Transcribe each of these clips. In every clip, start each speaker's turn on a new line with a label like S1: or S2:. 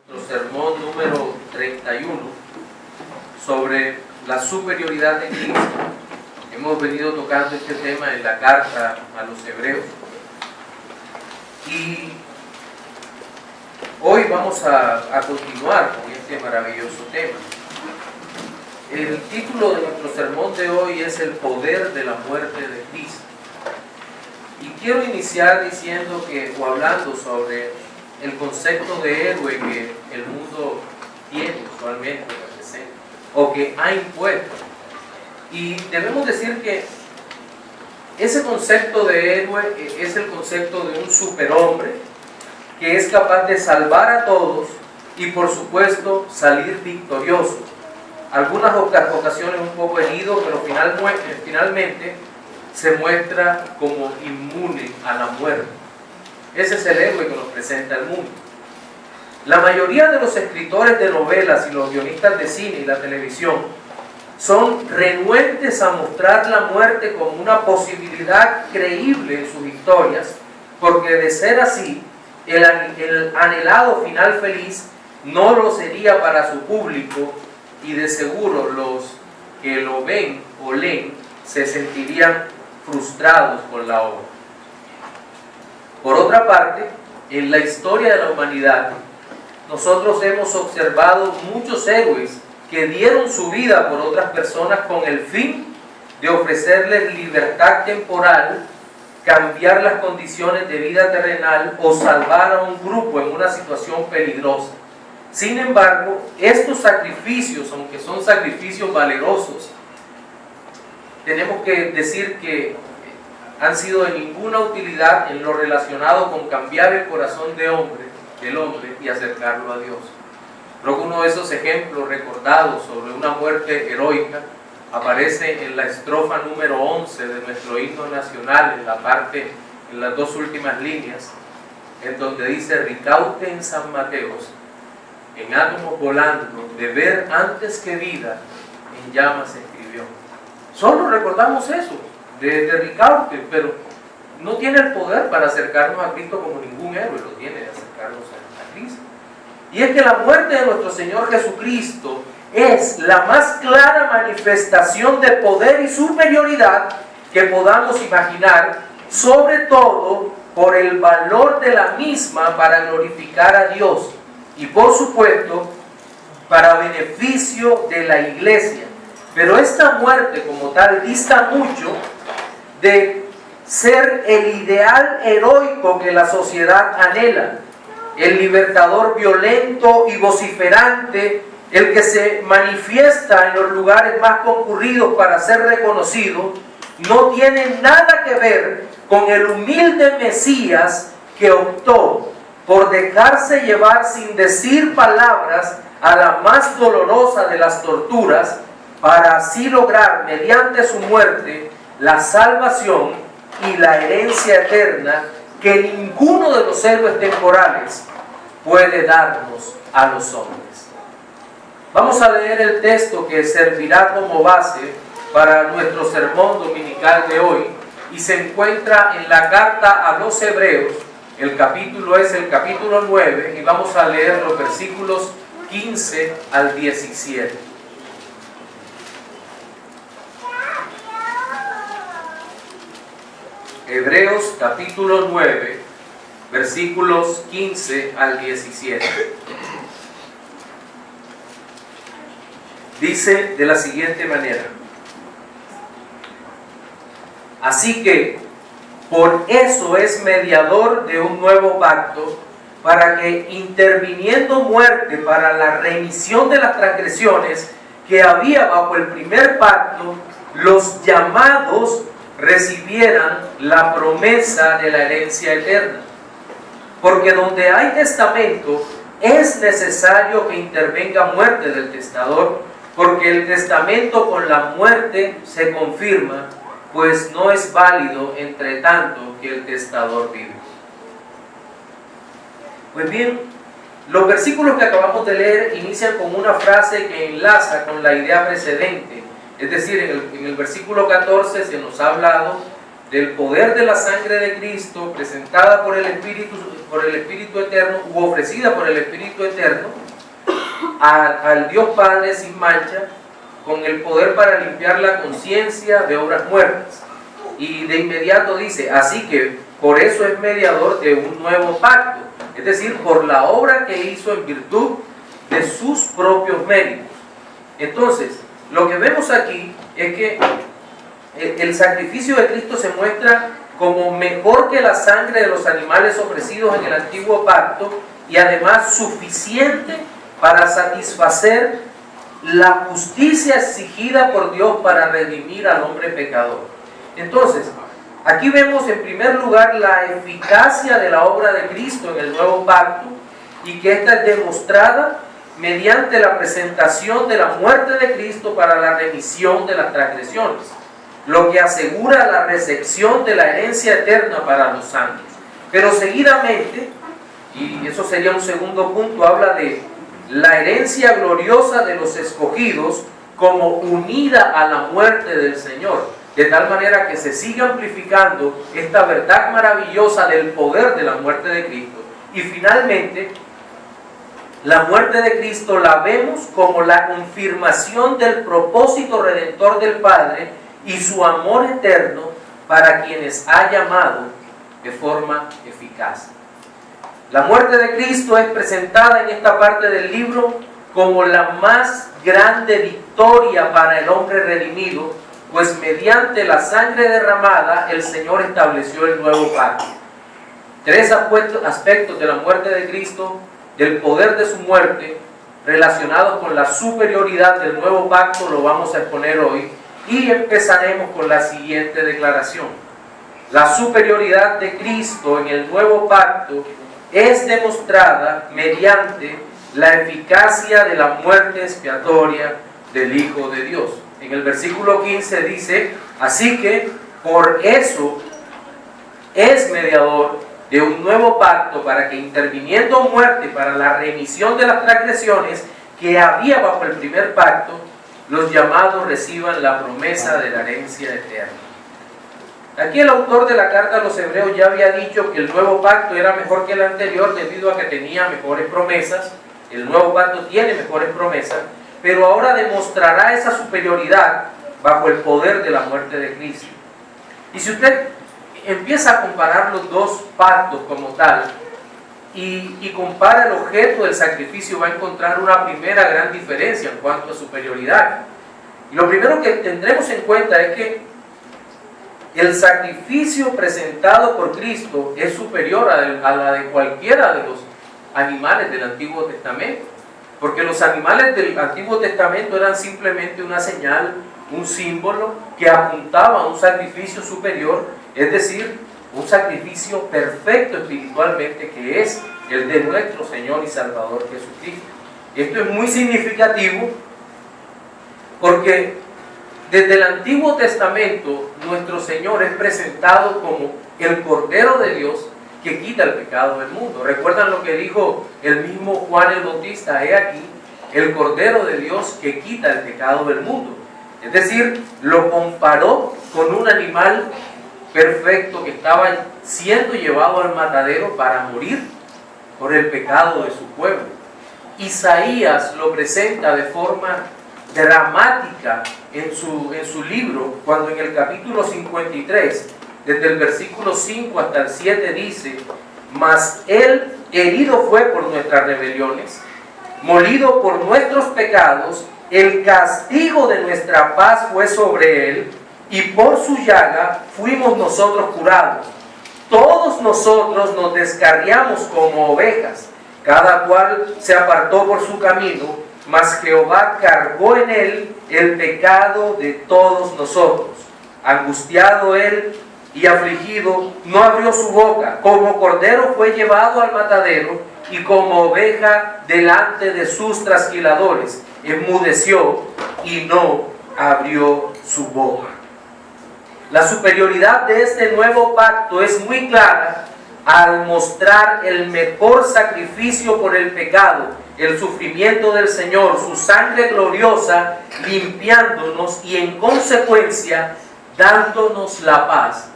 S1: Nuestro sermón número 31 sobre la superioridad de Cristo. Hemos venido tocando este tema en la carta a los Hebreos y hoy vamos a continuar con este maravilloso tema. El título de nuestro sermón de hoy es El poder de la muerte de Cristo. Y quiero iniciar diciendo o hablando sobre el concepto de héroe que el mundo tiene usualmente, representa, o que ha impuesto. Y debemos decir que ese concepto de héroe es el concepto de un superhombre que es capaz de salvar a todos y, por supuesto, salir victorioso. Algunas ocasiones un poco herido, pero finalmente se muestra como inmune a la muerte. Ese es el héroe que nos presenta el mundo. La mayoría de los escritores de novelas y los guionistas de cine y la televisión son renuentes a mostrar la muerte como una posibilidad creíble en sus historias, porque de ser así, el anhelado final feliz no lo sería para su público, y de seguro los que lo ven o leen se sentirían frustrados con la obra. Por otra parte, en la historia de la humanidad, nosotros hemos observado muchos héroes que dieron su vida por otras personas con el fin de ofrecerles libertad temporal, cambiar las condiciones de vida terrenal o salvar a un grupo en una situación peligrosa. Sin embargo, estos sacrificios, aunque son sacrificios valerosos, tenemos que decir que han sido de ninguna utilidad en lo relacionado con cambiar el corazón del hombre y acercarlo a Dios. Creo que uno de esos ejemplos recordados sobre una muerte heroica aparece en la estrofa número 11 de nuestro himno nacional, en las dos últimas líneas, en donde dice: Ricaute en San Mateos, en átomos volando, de ver antes que vida, en llamas escribió. Solo recordamos eso de Ricaute, pero no tiene el poder para acercarnos a Cristo como ningún héroe lo tiene de acercarnos a Cristo. Y es que la muerte de nuestro Señor Jesucristo es la más clara manifestación de poder y superioridad que podamos imaginar, sobre todo por el valor de la misma para glorificar a Dios y, por supuesto, para beneficio de la iglesia. Pero esta muerte como tal dista mucho de ser el ideal heroico que la sociedad anhela, el libertador violento y vociferante, el que se manifiesta en los lugares más concurridos para ser reconocido, no tiene nada que ver con el humilde Mesías que optó por dejarse llevar sin decir palabras a la más dolorosa de las torturas, para así lograr mediante su muerte la salvación y la herencia eterna que ninguno de los héroes temporales puede darnos a los hombres. Vamos a leer el texto que servirá como base para nuestro sermón dominical de hoy y se encuentra en la carta a los Hebreos. El capítulo es el capítulo 9 y vamos a leer los versículos 15 al 17. Hebreos capítulo 9, versículos 15 al 17. Dice de la siguiente manera: Así que, por eso es mediador de un nuevo pacto, para que, interviniendo muerte para la remisión de las transgresiones que había bajo el primer pacto, los llamados recibieran la promesa de la herencia eterna. Porque donde hay testamento, es necesario que intervenga muerte del testador, porque el testamento con la muerte se confirma, pues no es válido entre tanto que el testador vive. Pues bien, los versículos que acabamos de leer inician con una frase que enlaza con la idea precedente. Es decir, en el versículo 14 se nos ha hablado del poder de la sangre de Cristo presentada por el Espíritu Eterno u ofrecida por el Espíritu Eterno al Dios Padre sin mancha, con el poder para limpiar la conciencia de obras muertas. Y de inmediato dice, así que por eso es mediador de un nuevo pacto, es decir, por la obra que hizo en virtud de sus propios méritos. Entonces, lo que vemos aquí es que el sacrificio de Cristo se muestra como mejor que la sangre de los animales ofrecidos en el antiguo pacto y además suficiente para satisfacer la justicia exigida por Dios para redimir al hombre pecador. Entonces, aquí vemos en primer lugar la eficacia de la obra de Cristo en el nuevo pacto y que esta es demostrada mediante la presentación de la muerte de Cristo para la remisión de las transgresiones, lo que asegura la recepción de la herencia eterna para los santos. Pero seguidamente, y eso sería un segundo punto, habla de la herencia gloriosa de los escogidos como unida a la muerte del Señor, de tal manera que se siga amplificando esta verdad maravillosa del poder de la muerte de Cristo. Y finalmente, la muerte de Cristo la vemos como la confirmación del propósito redentor del Padre y su amor eterno para quienes ha llamado de forma eficaz. La muerte de Cristo es presentada en esta parte del libro como la más grande victoria para el hombre redimido, pues mediante la sangre derramada el Señor estableció el nuevo pacto. Tres aspectos de la muerte de Cristo, del poder de su muerte, relacionados con la superioridad del nuevo pacto, lo vamos a exponer hoy. Y empezaremos con la siguiente declaración. La superioridad de Cristo en el nuevo pacto es demostrada mediante la eficacia de la muerte expiatoria del Hijo de Dios. En el versículo 15 dice, así que por eso es mediador de un nuevo pacto para que interviniendo muerte para la remisión de las transgresiones que había bajo el primer pacto, los llamados reciban la promesa de la herencia eterna. Aquí el autor de la carta a los Hebreos ya había dicho que el nuevo pacto era mejor que el anterior debido a que tenía mejores promesas. El nuevo pacto tiene mejores promesas, pero ahora demostrará esa superioridad bajo el poder de la muerte de Cristo. Y si usted empieza a comparar los dos pactos como tal y compara el objeto del sacrificio, va a encontrar una primera gran diferencia en cuanto a superioridad. Y lo primero que tendremos en cuenta es que el sacrificio presentado por Cristo es superior a la de cualquiera de los animales del Antiguo Testamento, porque los animales del Antiguo Testamento eran simplemente una señal, un símbolo que apuntaba a un sacrificio superior, es decir, un sacrificio perfecto espiritualmente, que es el de nuestro Señor y Salvador Jesucristo. Esto es muy significativo porque desde el Antiguo Testamento nuestro Señor es presentado como el Cordero de Dios que quita el pecado del mundo. ¿Recuerdan lo que dijo el mismo Juan el Bautista? He aquí el Cordero de Dios que quita el pecado del mundo. Es decir, lo comparó con un animal perfecto que estaba siendo llevado al matadero para morir por el pecado de su pueblo. Isaías lo presenta de forma dramática en su libro, cuando en el capítulo 53, desde el versículo 5 hasta el 7 dice, mas él herido fue por nuestras rebeliones, molido por nuestros pecados, el castigo de nuestra paz fue sobre él, y por su llaga fuimos nosotros curados. Todos nosotros nos descarriamos como ovejas, cada cual se apartó por su camino, mas Jehová cargó en él el pecado de todos nosotros. Angustiado él y afligido, no abrió su boca. Como cordero fue llevado al matadero, y como oveja delante de sus trasquiladores, enmudeció y no abrió su boca. La superioridad de este nuevo pacto es muy clara al mostrar el mejor sacrificio por el pecado, el sufrimiento del Señor, su sangre gloriosa, limpiándonos y en consecuencia dándonos la paz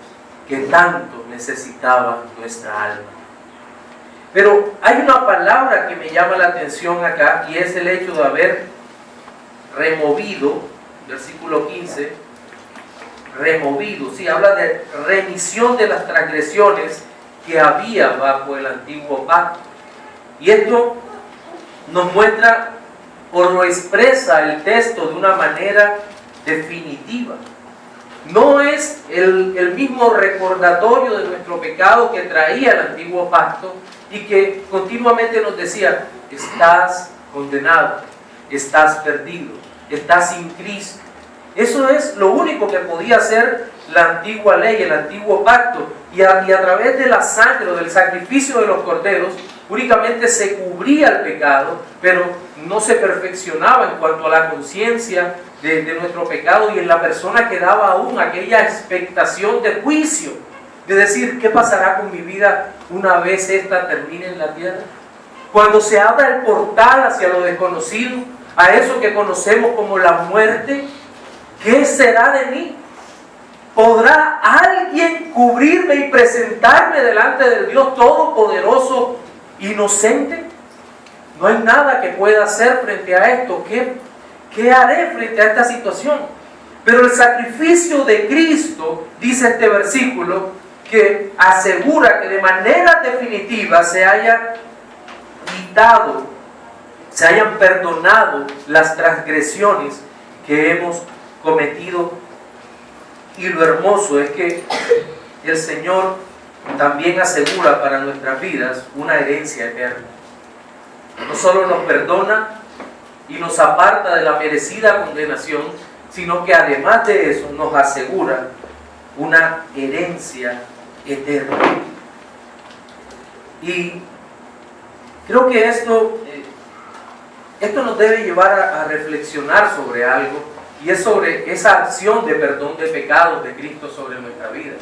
S1: que tanto necesitaba nuestra alma. Pero hay una palabra que me llama la atención acá, y es el hecho de haber removido, versículo 15, removido, sí, habla de remisión de las transgresiones que había bajo el antiguo pacto. Y esto nos muestra o lo expresa el texto de una manera definitiva. No es el mismo recordatorio de nuestro pecado que traía el antiguo pacto y que continuamente nos decía: estás condenado, estás perdido, estás sin Cristo. Eso es lo único que podía hacer la antigua ley, el antiguo pacto, y a través de la sangre o del sacrificio de los corderos únicamente se cubría el pecado, pero no se perfeccionaba en cuanto a la conciencia de nuestro pecado, y en la persona quedaba aún aquella expectación de juicio, de decir: ¿qué pasará con mi vida una vez esta termine en la tierra? Cuando se abra el portal hacia lo desconocido, a eso que conocemos como la muerte, ¿qué será de mí? ¿Podrá alguien cubrirme y presentarme delante del Dios Todopoderoso inocente? No hay nada que pueda hacer frente a esto. ¿Qué haré frente a esta situación? Pero el sacrificio de Cristo, dice este versículo, que asegura que de manera definitiva se haya quitado, se hayan perdonado las transgresiones que hemos cometido. Y lo hermoso es que el Señor también asegura para nuestras vidas una herencia eterna. No solo nos perdona y nos aparta de la merecida condenación, sino que además de eso nos asegura una herencia eterna. Y creo que esto nos debe llevar a reflexionar sobre algo, y es sobre esa acción de perdón de pecados de Cristo sobre nuestra vida.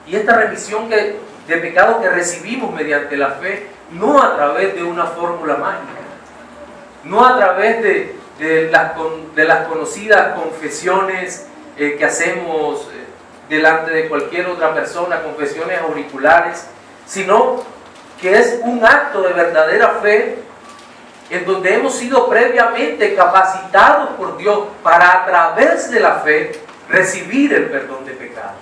S1: Y esta remisión de pecados que recibimos mediante la fe, no a través de una fórmula mágica, no a través de las conocidas confesiones que hacemos delante de cualquier otra persona, confesiones auriculares, sino que es un acto de verdadera fe en donde hemos sido previamente capacitados por Dios para, a través de la fe, recibir el perdón de pecados.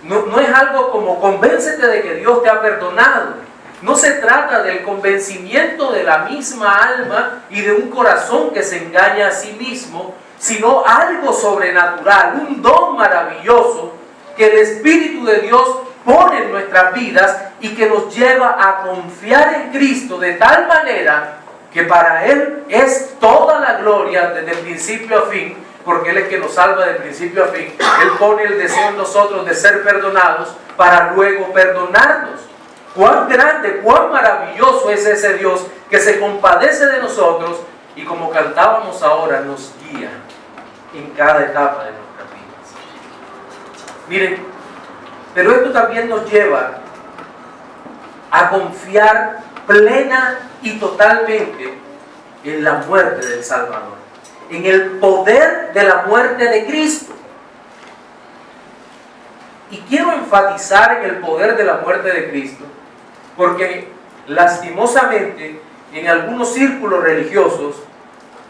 S1: No es algo como convéncete de que Dios te ha perdonado. No se trata del convencimiento de la misma alma y de un corazón que se engaña a sí mismo, sino algo sobrenatural, un don maravilloso que el Espíritu de Dios pone en nuestras vidas y que nos lleva a confiar en Cristo de tal manera que para Él es toda la gloria desde principio a fin, porque Él es que nos salva de principio a fin. Él pone el deseo en nosotros de ser perdonados para luego perdonarnos. Cuán grande, cuán maravilloso es ese Dios que se compadece de nosotros y, como cantábamos ahora, nos guía en cada etapa de nuestras vidas. Miren, pero esto también nos lleva a confiar plena y totalmente en la muerte del Salvador, en el poder de la muerte de Cristo. Y quiero enfatizar en el poder de la muerte de Cristo, porque lastimosamente en algunos círculos religiosos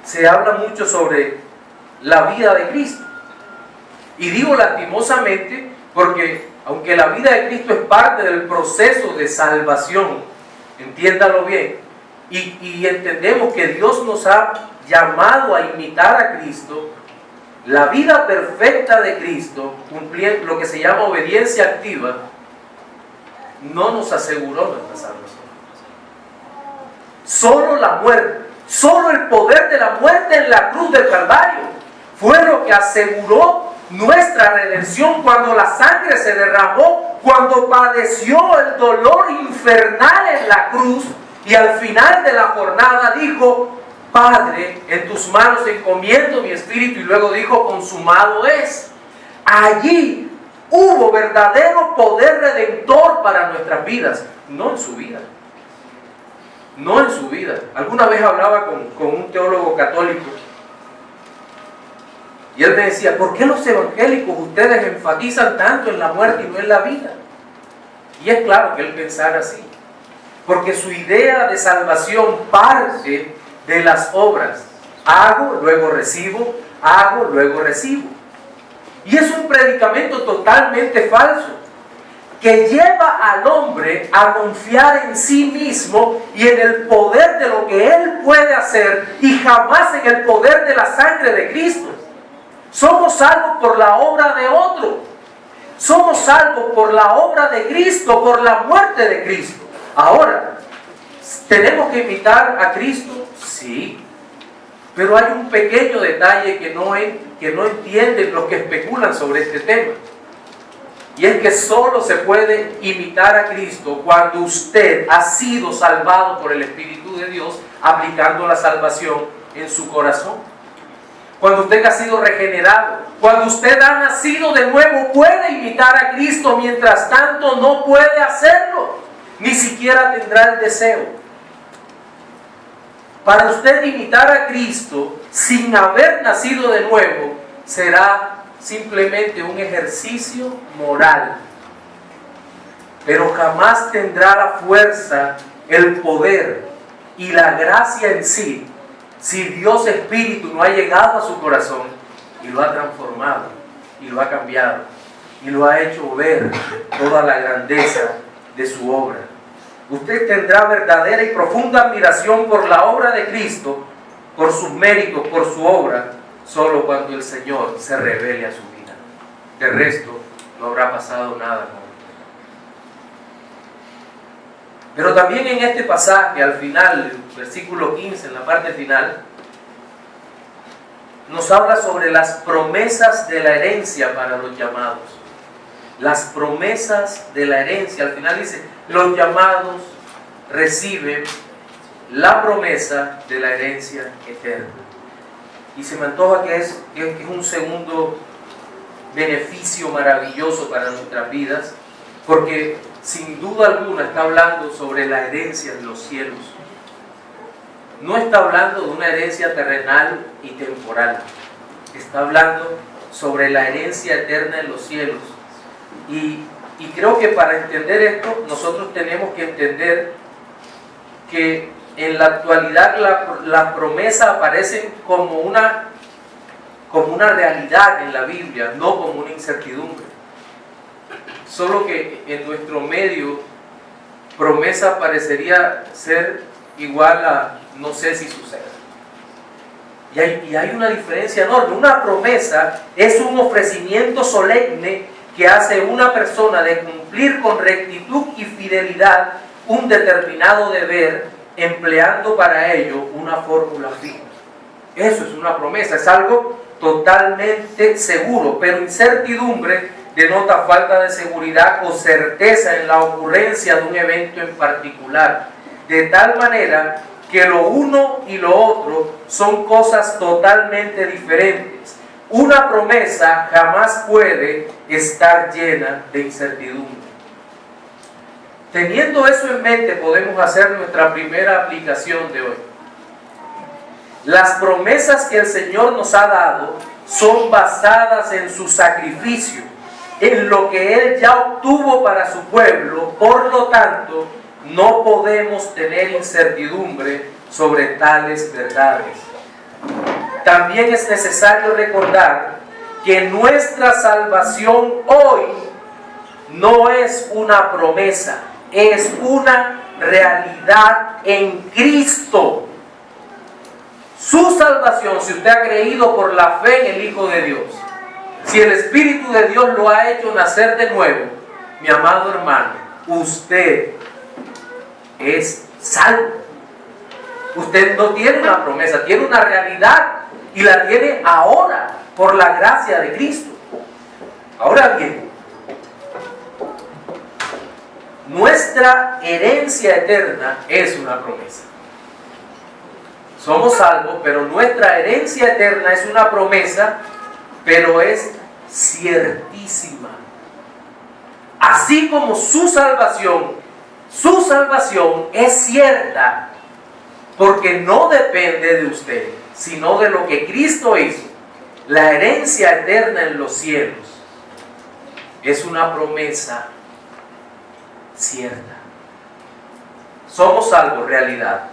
S1: se habla mucho sobre la vida de Cristo. Y digo lastimosamente porque aunque la vida de Cristo es parte del proceso de salvación, entiéndalo bien, y entendemos que Dios nos ha llamado a imitar a Cristo, la vida perfecta de Cristo, cumpliendo lo que se llama obediencia activa, no nos aseguró nuestra salvación. Solo la muerte, solo el poder de la muerte en la cruz del Calvario fue lo que aseguró nuestra redención cuando la sangre se derramó, cuando padeció el dolor infernal en la cruz y al final de la jornada dijo: Padre, en tus manos encomiendo mi espíritu, y luego dijo: consumado es. Allí hubo verdadero poder redentor para nuestras vidas, no en su vida. No en su vida. Alguna vez hablaba con un teólogo católico Y él me decía, ¿por qué los evangélicos ustedes enfatizan tanto en la muerte y no en la vida? Y es claro que él pensara así, porque su idea de salvación parte de las obras. Hago, luego recibo, hago, luego recibo. Y es un predicamento totalmente falso, que lleva al hombre a confiar en sí mismo y en el poder de lo que él puede hacer y jamás en el poder de la sangre de Cristo. Somos salvos por la obra de otro. Somos salvos por la obra de Cristo, por la muerte de Cristo. Ahora, ¿tenemos que imitar a Cristo? Sí. Pero hay un pequeño detalle que no entienden los que especulan sobre este tema. Y es que solo se puede imitar a Cristo cuando usted ha sido salvado por el Espíritu de Dios, aplicando la salvación en su corazón. Cuando usted ha sido regenerado, cuando usted ha nacido de nuevo, puede imitar a Cristo. Mientras tanto, no puede hacerlo. Ni siquiera tendrá el deseo. Para usted imitar a Cristo sin haber nacido de nuevo, será simplemente un ejercicio moral. Pero jamás tendrá la fuerza, el poder y la gracia en sí, si Dios Espíritu no ha llegado a su corazón y lo ha transformado, y lo ha cambiado, y lo ha hecho ver toda la grandeza de su obra. Usted tendrá verdadera y profunda admiración por la obra de Cristo, por sus méritos, por su obra, solo cuando el Señor se revele a su vida. De resto, no habrá pasado nada con él. Pero también en este pasaje, al final, el versículo 15, en la parte final, nos habla sobre las promesas de la herencia para los llamados. Las promesas de la herencia. Al final dice, los llamados reciben la promesa de la herencia eterna. Y se me antoja que es un segundo beneficio maravilloso para nuestras vidas, porque sin duda alguna está hablando sobre la herencia de los cielos. No está hablando de una herencia terrenal y temporal. Está hablando sobre la herencia eterna en los cielos. Y creo que para entender esto, nosotros tenemos que entender que en la actualidad las promesas aparecen como una realidad en la Biblia, no como una incertidumbre. Solo que en nuestro medio, promesa parecería ser igual a no sé si sucede. Y hay una diferencia enorme. Una promesa es un ofrecimiento solemne que hace una persona de cumplir con rectitud y fidelidad un determinado deber, empleando para ello una fórmula fija. Eso es una promesa, es algo totalmente seguro, pero incertidumbre denota falta de seguridad o certeza en la ocurrencia de un evento en particular, de tal manera que lo uno y lo otro son cosas totalmente diferentes. Una promesa jamás puede estar llena de incertidumbre. Teniendo eso en mente, podemos hacer nuestra primera aplicación de hoy. Las promesas que el Señor nos ha dado son basadas en su sacrificio, en lo que Él ya obtuvo para su pueblo. Por lo tanto, no podemos tener incertidumbre sobre tales verdades. También es necesario recordar que nuestra salvación hoy no es una promesa, es una realidad en Cristo. Su salvación, si usted ha creído por la fe en el Hijo de Dios, si el Espíritu de Dios lo ha hecho nacer de nuevo, mi amado hermano, usted es salvo. Usted no tiene una promesa, tiene una realidad y la tiene ahora por la gracia de Cristo. Ahora bien, nuestra herencia eterna es una promesa. Somos salvos, pero nuestra herencia eterna es una promesa, pero es ciertísima. Así como su salvación es cierta, porque no depende de usted, sino de lo que Cristo hizo. la herencia eterna en los cielos, es una promesa cierta. Somos salvos, realidad.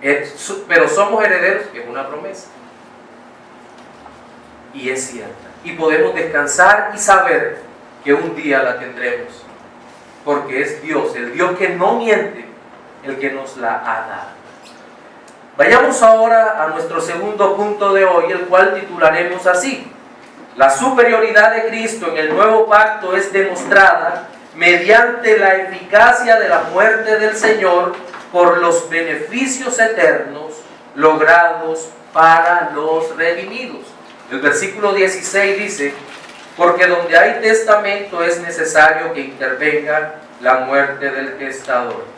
S1: Pero somos herederos, es una promesa. Y es cierta. Y podemos descansar y saber que un día la tendremos. Porque es Dios, el Dios que no miente, el que nos la ha dado. Vayamos ahora a nuestro segundo punto de hoy, el cual titularemos así: la superioridad de Cristo en el nuevo pacto es demostrada mediante la eficacia de la muerte del Señor por los beneficios eternos logrados para los redimidos. El versículo 16 dice: porque donde hay testamento es necesario que intervenga la muerte del testador.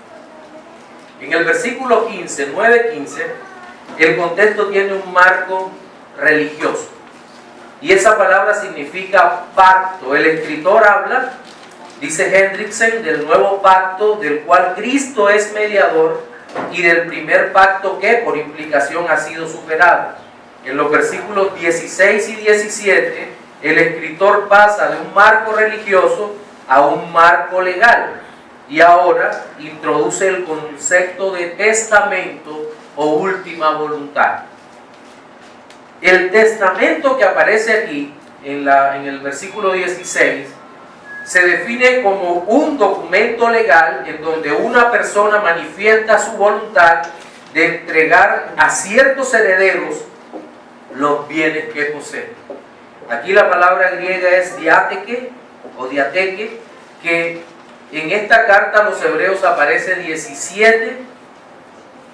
S1: En el versículo 15, 9:15, el contexto tiene un marco religioso. Y esa palabra significa pacto. El escritor habla, dice Hendrickson, del nuevo pacto del cual Cristo es mediador y del primer pacto que por implicación ha sido superado. En los versículos 16 y 17, el escritor pasa de un marco religioso a un marco legal. Y ahora introduce el concepto de testamento o última voluntad. El testamento que aparece aquí en el versículo 16 se define como un documento legal en donde una persona manifiesta su voluntad de entregar a ciertos herederos los bienes que posee. Aquí la palabra griega es diateke o diateke, que en esta carta a los hebreos aparece 17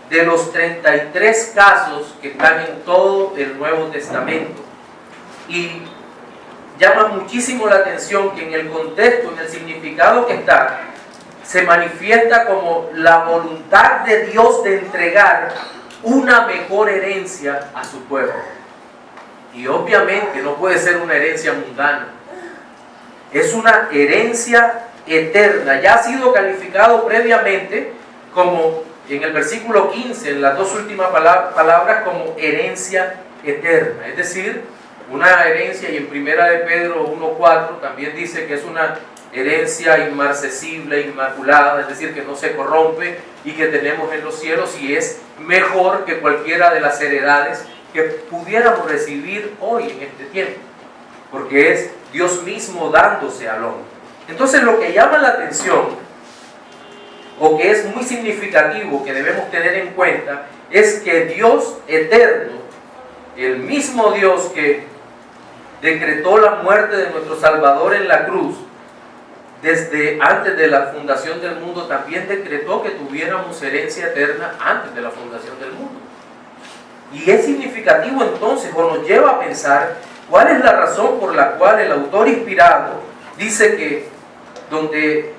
S1: de los 33 casos que están en todo el Nuevo Testamento. Y llama muchísimo la atención que en el contexto, en el significado que está, se manifiesta como la voluntad de Dios de entregar una mejor herencia a su pueblo. Y obviamente no puede ser una herencia mundana. Es una herencia eterna. Ya ha sido calificado previamente como, en el versículo 15, en las dos últimas palabras, como herencia eterna. Es decir, una herencia, y en Primera de Pedro 1:4 también dice que es una herencia inmarcesible, inmaculada, es decir, que no se corrompe y que tenemos en los cielos, y es mejor que cualquiera de las heredades que pudiéramos recibir hoy en este tiempo, porque es Dios mismo dándose al hombre. Entonces, lo que llama la atención, o que es muy significativo, que debemos tener en cuenta, es que Dios eterno, el mismo Dios que decretó la muerte de nuestro Salvador en la cruz, desde antes de la fundación del mundo, también decretó que tuviéramos herencia eterna antes de la fundación del mundo. Y es significativo entonces, o nos lleva a pensar, cuál es la razón por la cual el autor inspirado dice que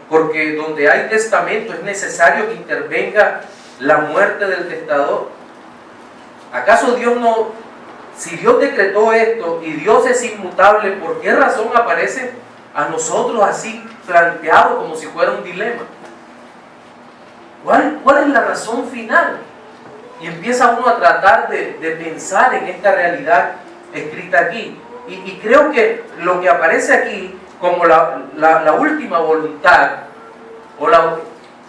S1: porque donde hay testamento es necesario que intervenga la muerte del testador. ¿Acaso Dios no, si Dios decretó esto y Dios es inmutable, por qué razón aparece a nosotros así planteado como si fuera un dilema? ¿Cuál es la razón final? Y empieza uno a tratar de pensar en esta realidad escrita aquí. Y creo que lo que aparece aquí como la última voluntad,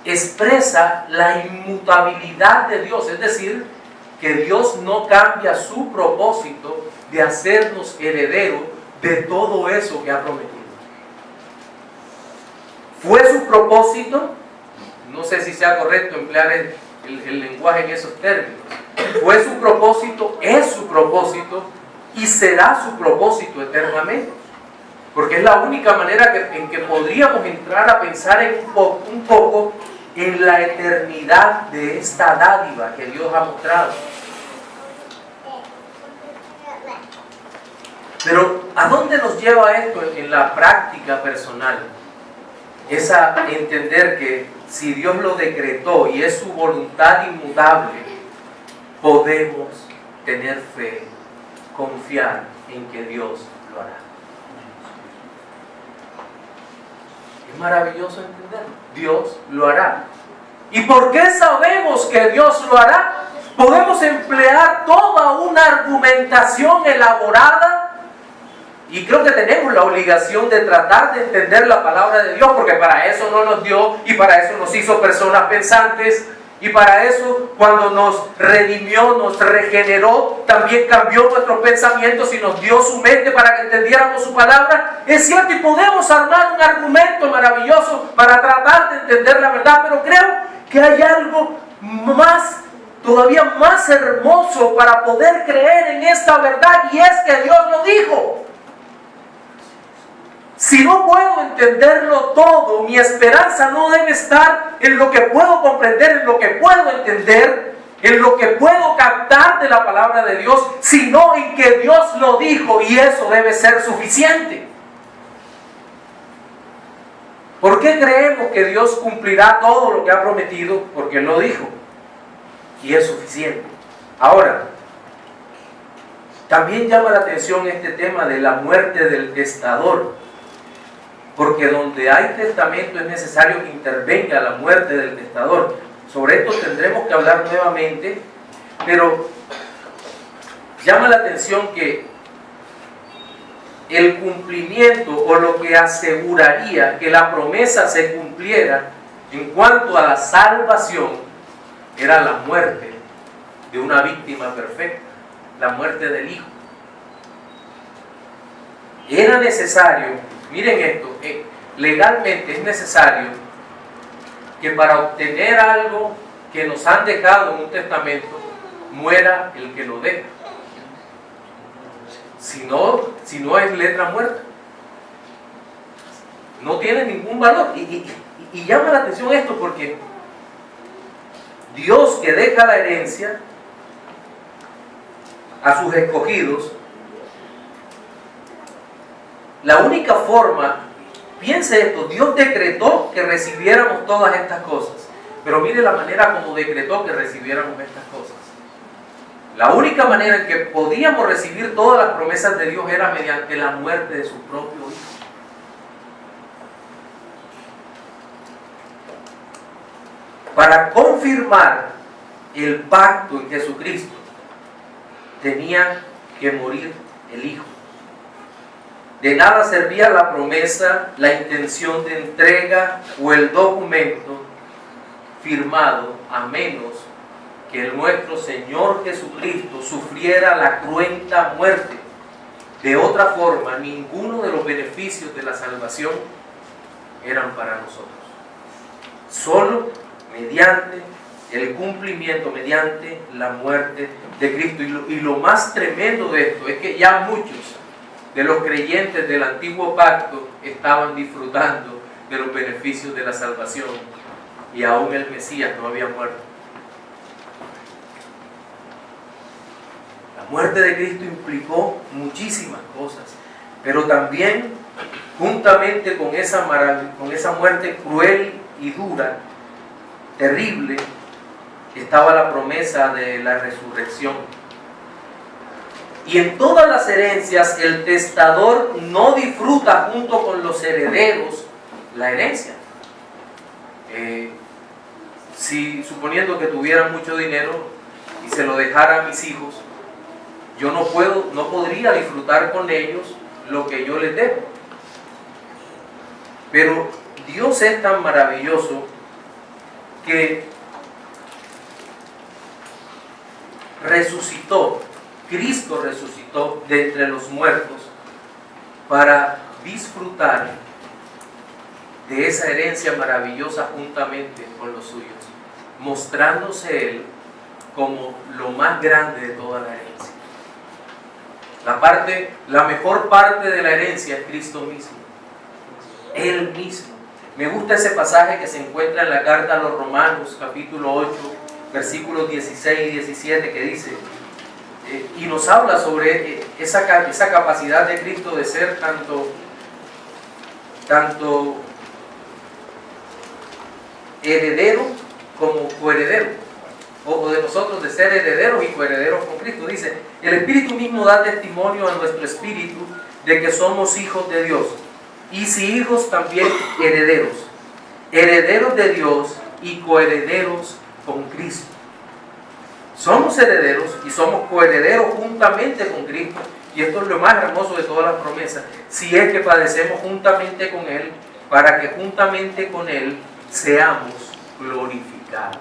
S1: expresa la inmutabilidad de Dios, es decir, que Dios no cambia su propósito de hacernos herederos de todo eso que ha prometido. Fue su propósito, no sé si sea correcto emplear el lenguaje en esos términos, fue su propósito, es su propósito y será su propósito eternamente. Porque es la única manera en que podríamos entrar a pensar un poco en la eternidad de esta dádiva que Dios ha mostrado. Pero ¿a dónde nos lleva esto en la práctica personal? Es a entender que si Dios lo decretó y es su voluntad inmutable, podemos tener fe, confiar en que Dios lo hará. Es maravilloso entenderlo. Dios lo hará. ¿Y por qué sabemos que Dios lo hará? Podemos emplear toda una argumentación elaborada Y creo que tenemos la obligación de tratar de entender la palabra de Dios, porque para eso no nos dio y para eso nos hizo personas pensantes. Y para eso, cuando nos redimió, nos regeneró, también cambió nuestros pensamientos y nos dio su mente para que entendiéramos su palabra. Es cierto, y podemos armar un argumento maravilloso para tratar de entender la verdad, pero creo que hay algo más, todavía más hermoso para poder creer en esta verdad, y es que Dios lo dijo. Si no puedo entenderlo todo, mi esperanza no debe estar en lo que puedo comprender, en lo que puedo entender, en lo que puedo captar de la palabra de Dios, sino en que Dios lo dijo, y eso debe ser suficiente. ¿Por qué creemos que Dios cumplirá todo lo que ha prometido? Porque Él lo dijo, y es suficiente. Ahora, también llama la atención este tema de la muerte del testador. Porque donde hay testamento es necesario que intervenga la muerte del testador. Sobre esto tendremos que hablar nuevamente, pero llama la atención que el cumplimiento, o lo que aseguraría que la promesa se cumpliera en cuanto a la salvación, era la muerte de una víctima perfecta, la muerte del Hijo. Era necesario, miren esto, legalmente es necesario que para obtener algo que nos han dejado en un testamento, muera el que lo deja. Si no es letra muerta, no tiene ningún valor. Y llama la atención esto porque Dios, que deja la herencia a sus escogidos, la única forma, piense esto, Dios decretó que recibiéramos todas estas cosas, pero mire la manera como decretó que recibiéramos estas cosas. La única manera en que podíamos recibir todas las promesas de Dios era mediante la muerte de su propio Hijo. Para confirmar el pacto en Jesucristo, tenía que morir el Hijo. De nada servía la promesa, la intención de entrega o el documento firmado, a menos que nuestro Señor Jesucristo sufriera la cruenta muerte. De otra forma, ninguno de los beneficios de la salvación eran para nosotros. Solo mediante el cumplimiento, mediante la muerte de Cristo. Y lo más tremendo de esto es que ya muchos de los creyentes del antiguo pacto estaban disfrutando de los beneficios de la salvación, y aún el Mesías no había muerto. La muerte de Cristo implicó muchísimas cosas, pero también, juntamente con esa muerte cruel y dura, terrible, estaba la promesa de la resurrección. Y en todas las herencias, el testador no disfruta junto con los herederos la herencia. Si suponiendo que tuviera mucho dinero y se lo dejara a mis hijos, yo no podría disfrutar con ellos lo que yo les debo. Pero Dios es tan maravilloso que Cristo resucitó de entre los muertos para disfrutar de esa herencia maravillosa juntamente con los suyos, mostrándose Él como lo más grande de toda la herencia. La mejor parte de la herencia es Cristo mismo, Él mismo. Me gusta ese pasaje que se encuentra en la carta a los Romanos, capítulo 8, versículos 16 y 17, que dice, y nos habla sobre esa capacidad de Cristo de ser tanto heredero como coheredero, o de nosotros de ser herederos y coherederos con Cristo. Dice, el Espíritu mismo da testimonio a nuestro espíritu de que somos hijos de Dios, y si hijos, también herederos, herederos de Dios y coherederos con Cristo. Somos herederos y somos coherederos juntamente con Cristo. Y esto es lo más hermoso de todas las promesas. Si es que padecemos juntamente con Él, para que juntamente con Él seamos glorificados.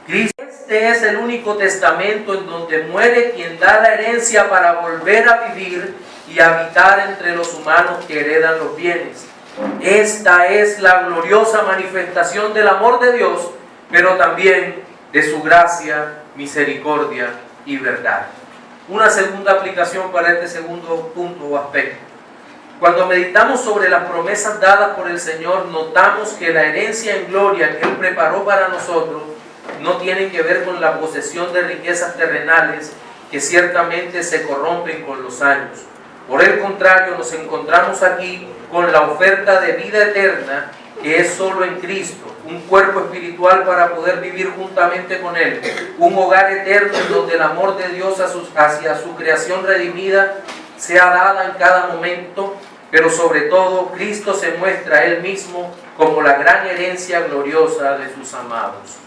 S1: Este es el único testamento en donde muere quien da la herencia para volver a vivir y habitar entre los humanos que heredan los bienes. Esta es la gloriosa manifestación del amor de Dios, pero también de su gracia, misericordia y verdad. Una segunda aplicación para este segundo punto o aspecto. Cuando meditamos sobre las promesas dadas por el Señor, notamos que la herencia en gloria que Él preparó para nosotros no tiene que ver con la posesión de riquezas terrenales que ciertamente se corrompen con los años. Por el contrario, nos encontramos aquí con la oferta de vida eterna que es solo en Cristo, un cuerpo espiritual para poder vivir juntamente con Él, un hogar eterno en donde el amor de Dios hacia su creación redimida sea dada en cada momento, pero sobre todo Cristo se muestra a Él mismo como la gran herencia gloriosa de sus amados.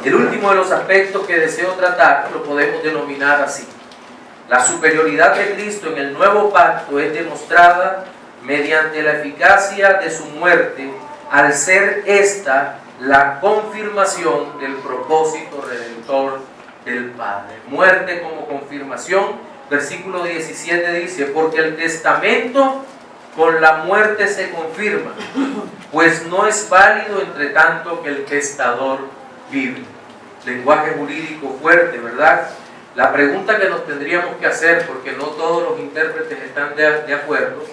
S1: El último de los aspectos que deseo tratar lo podemos denominar así. La superioridad de Cristo en el nuevo pacto es demostrada mediante la eficacia de su muerte, al ser esta la confirmación del propósito redentor del Padre. Muerte como confirmación, versículo 17 dice, porque el testamento con la muerte se confirma, pues no es válido entre tanto que el testador vive. Lenguaje jurídico fuerte, ¿verdad? La pregunta que nos tendríamos que hacer, porque no todos los intérpretes están de acuerdo,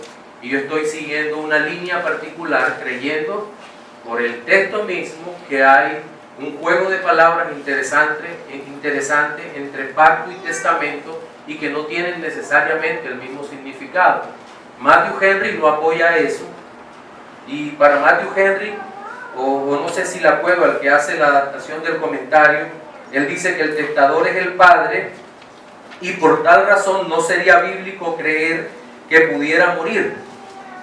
S1: y yo estoy siguiendo una línea particular, creyendo por el texto mismo que hay un juego de palabras interesante entre pacto y testamento y que no tienen necesariamente el mismo significado. Matthew Henry no apoya eso, y para Matthew Henry, o no sé si la cueva, el que hace la adaptación del comentario, él dice que el testador es el Padre y por tal razón no sería bíblico creer que pudiera morir.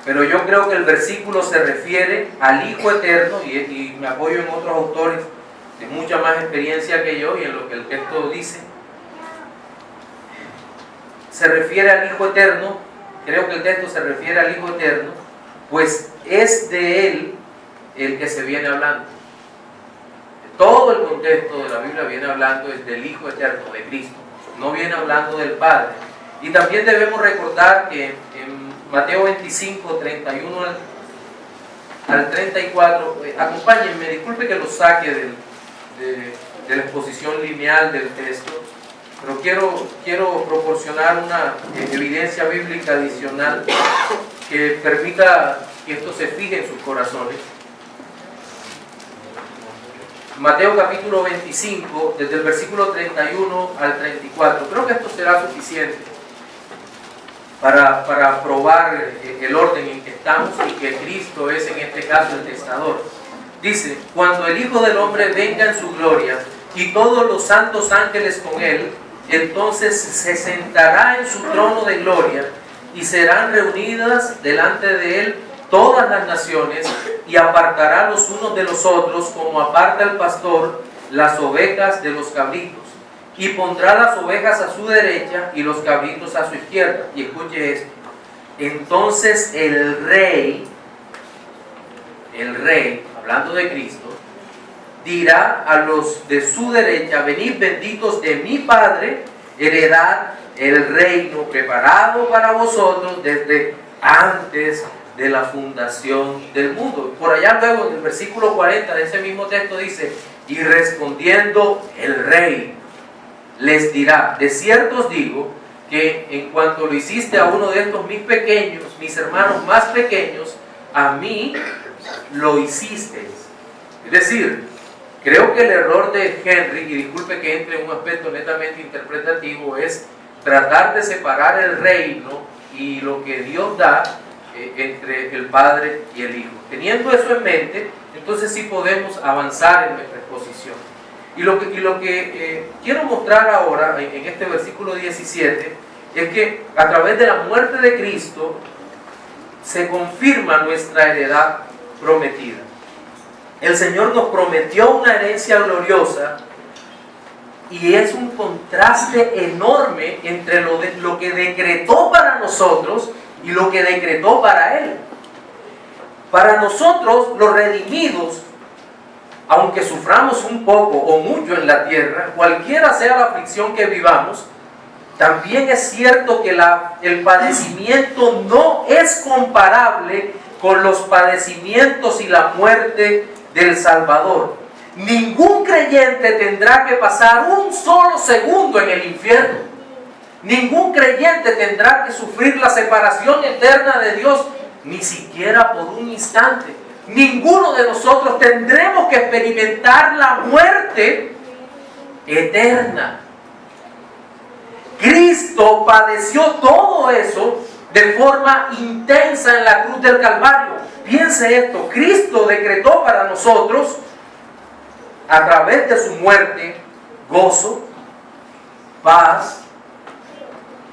S1: Pero yo creo que el versículo se refiere al Hijo Eterno, y me apoyo en otros autores de mucha más experiencia que yo y en lo que el texto dice. Se refiere al Hijo Eterno, creo que el texto se refiere al Hijo Eterno, pues es de Él el que se viene hablando. Todo el contexto de la Biblia viene hablando del Hijo Eterno, de Cristo, no viene hablando del Padre. Y también debemos recordar que en Mateo 25, 31 al 34, acompáñenme, disculpe que lo saque de la exposición lineal del texto, pero quiero proporcionar una evidencia bíblica adicional que permita que esto se fije en sus corazones. Mateo capítulo 25, desde el versículo 31 al 34. Creo que esto será suficiente para probar el orden en que estamos y que Cristo es en este caso el testador. Dice, cuando el Hijo del Hombre venga en su gloria y todos los santos ángeles con Él, entonces se sentará en su trono de gloria y serán reunidas delante de Él todas las naciones, y apartará los unos de los otros como aparta el pastor las ovejas de los cabritos, y pondrá las ovejas a su derecha y los cabritos a su izquierda. Y escuche esto, entonces el rey, hablando de Cristo, dirá a los de su derecha, venid benditos de mi Padre, heredad el reino preparado para vosotros desde antes de la fundación del mundo. Por allá luego en el versículo 40 de ese mismo texto dice, y respondiendo el rey les dirá, de cierto os digo que en cuanto lo hiciste a uno de estos mis pequeños, mis hermanos más pequeños, a mí lo hiciste. Es decir, creo que el error de Henry, y disculpe que entre en un aspecto netamente interpretativo, es tratar de separar el reino y lo que Dios da entre el Padre y el Hijo. Teniendo eso en mente, entonces sí podemos avanzar en nuestra exposición. Y lo que quiero mostrar ahora en este versículo 17 es que a través de la muerte de Cristo se confirma nuestra heredad prometida. el Señor nos prometió una herencia gloriosa y es un contraste enorme entre lo que decretó para nosotros y lo que decretó para Él. Para nosotros, los redimidos, aunque suframos un poco o mucho en la tierra, cualquiera sea la aflicción que vivamos, también es cierto que el padecimiento no es comparable con los padecimientos y la muerte del Salvador. Ningún creyente tendrá que pasar un solo segundo en el infierno. Ningún creyente tendrá que sufrir la separación eterna de Dios, ni siquiera por un instante. Ninguno de nosotros tendremos que experimentar la muerte eterna. Cristo padeció todo eso de forma intensa en la cruz del Calvario. Piense esto, Cristo decretó para nosotros, a través de su muerte, gozo, paz,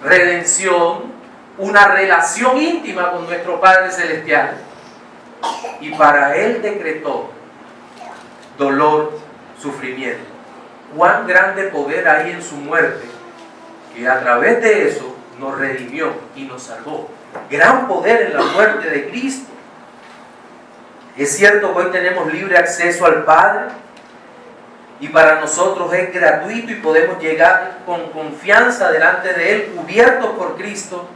S1: redención, una relación íntima con nuestro Padre Celestial. Y para Él decretó dolor, sufrimiento. Cuán grande poder hay en su muerte, que a través de eso nos redimió y nos salvó. Gran poder en la muerte de Cristo. Es cierto que hoy tenemos libre acceso al Padre y para nosotros es gratuito y podemos llegar con confianza delante de Él, cubiertos por Cristo.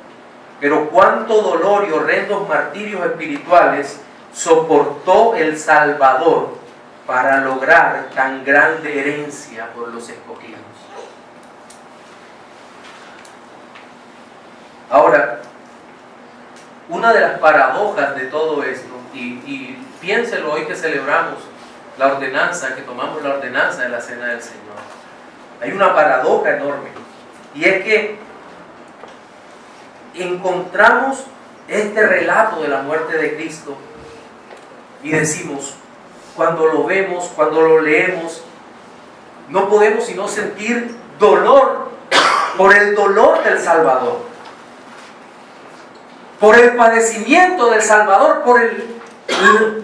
S1: Pero cuánto dolor y horrendos martirios espirituales soportó el Salvador para lograr tan grande herencia por los escogidos. Ahora, una de las paradojas de todo esto, y piénselo hoy que celebramos la ordenanza, que tomamos la ordenanza de la Cena del Señor, hay una paradoja enorme, y es que encontramos este relato de la muerte de Cristo y decimos, cuando lo vemos, cuando lo leemos, no podemos sino sentir dolor por el dolor del Salvador, por el padecimiento del Salvador, por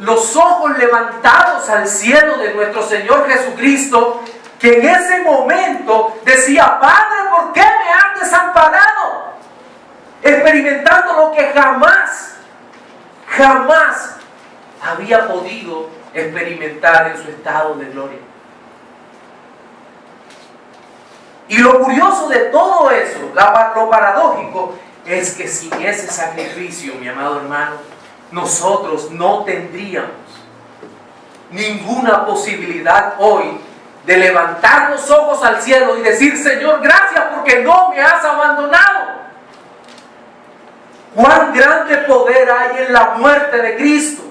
S1: los ojos levantados al cielo de nuestro Señor Jesucristo, que en ese momento decía, Padre, ¿por qué me has desamparado? Experimentando lo que jamás había podido experimentar en su estado de gloria. Y lo curioso de todo eso, lo paradójico, es que sin ese sacrificio, mi amado hermano, nosotros no tendríamos ninguna posibilidad hoy de levantar los ojos al cielo y decir, Señor, gracias porque no me has abandonado. Cuán grande poder hay en la muerte de Cristo.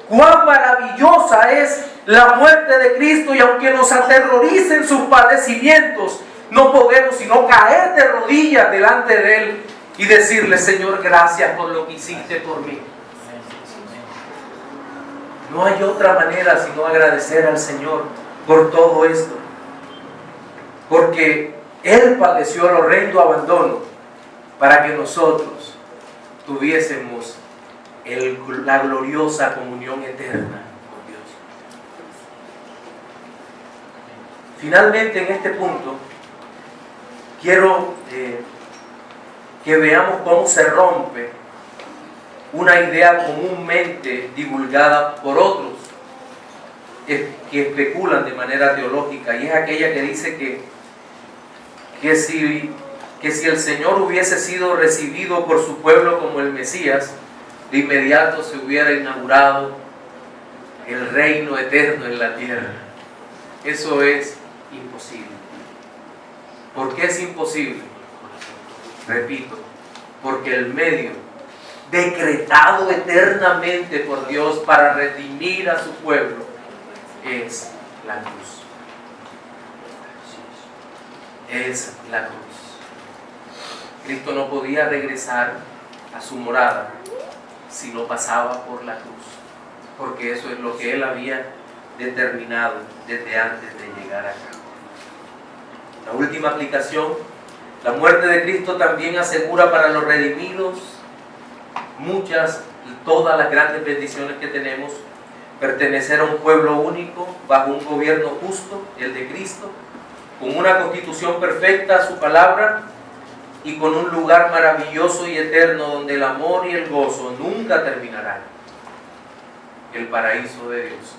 S1: Cuán maravillosa es la muerte de Cristo, y aunque nos aterroricen sus padecimientos, no podemos sino caer de rodillas delante de Él y decirle, Señor, gracias por lo que hiciste por mí. No hay otra manera sino agradecer al Señor por todo esto, porque Él padeció el horrendo abandono para que nosotros tuviésemos la gloriosa comunión eterna con Dios. Finalmente, en este punto, quiero que veamos cómo se rompe una idea comúnmente divulgada por otros que especulan de manera teológica, y es aquella que dice que si el Señor hubiese sido recibido por su pueblo como el Mesías, de inmediato se hubiera inaugurado el reino eterno en la tierra. Eso es imposible. ¿Por qué es imposible? Repito, porque el medio decretado eternamente por Dios para redimir a su pueblo es la cruz. Es la cruz. Cristo no podía regresar a su morada si no pasaba por la cruz, porque eso es lo que Él había determinado desde antes de llegar acá. La última aplicación, la muerte de Cristo también asegura para los redimidos muchas y todas las grandes bendiciones que tenemos, pertenecer a un pueblo único, bajo un gobierno justo, el de Cristo, con una constitución perfecta, su palabra, y con un lugar maravilloso y eterno donde el amor y el gozo nunca terminarán, el paraíso de Dios.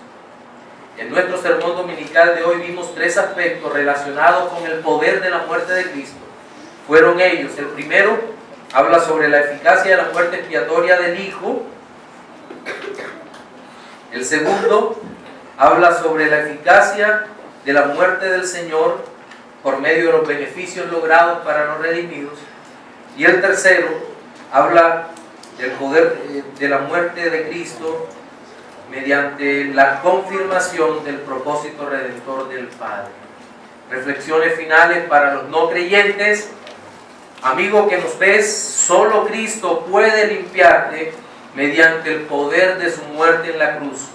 S1: En nuestro sermón dominical de hoy vimos 3 aspectos relacionados con el poder de la muerte de Cristo. Fueron ellos: el primero, habla sobre la eficacia de la muerte expiatoria del Hijo. El segundo, habla sobre la eficacia de la muerte del Señor por medio de los beneficios logrados para los redimidos. Y el tercero, habla del poder de la muerte de Cristo mediante la confirmación del propósito redentor del Padre. Reflexiones finales para los no creyentes. Amigo que nos ves, solo Cristo puede limpiarte mediante el poder de su muerte en la cruz.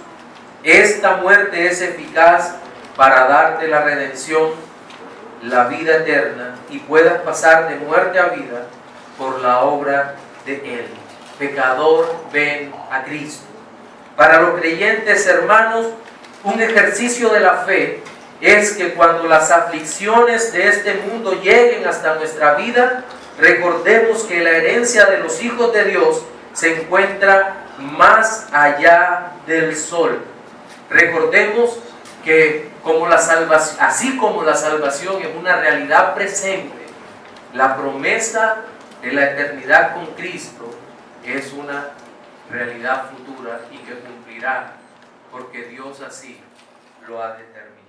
S1: Esta muerte es eficaz para darte la redención, la vida eterna, y puedas pasar de muerte a vida por la obra de Él. Pecador, ven a Cristo. Para los creyentes, hermanos, un ejercicio de la fe es que cuando las aflicciones de este mundo lleguen hasta nuestra vida, recordemos que la herencia de los hijos de Dios se encuentra más allá del sol. Recordemos que así como la salvación es una realidad presente, la promesa de la eternidad con Cristo es una realidad futura y que cumplirá, porque Dios así lo ha determinado.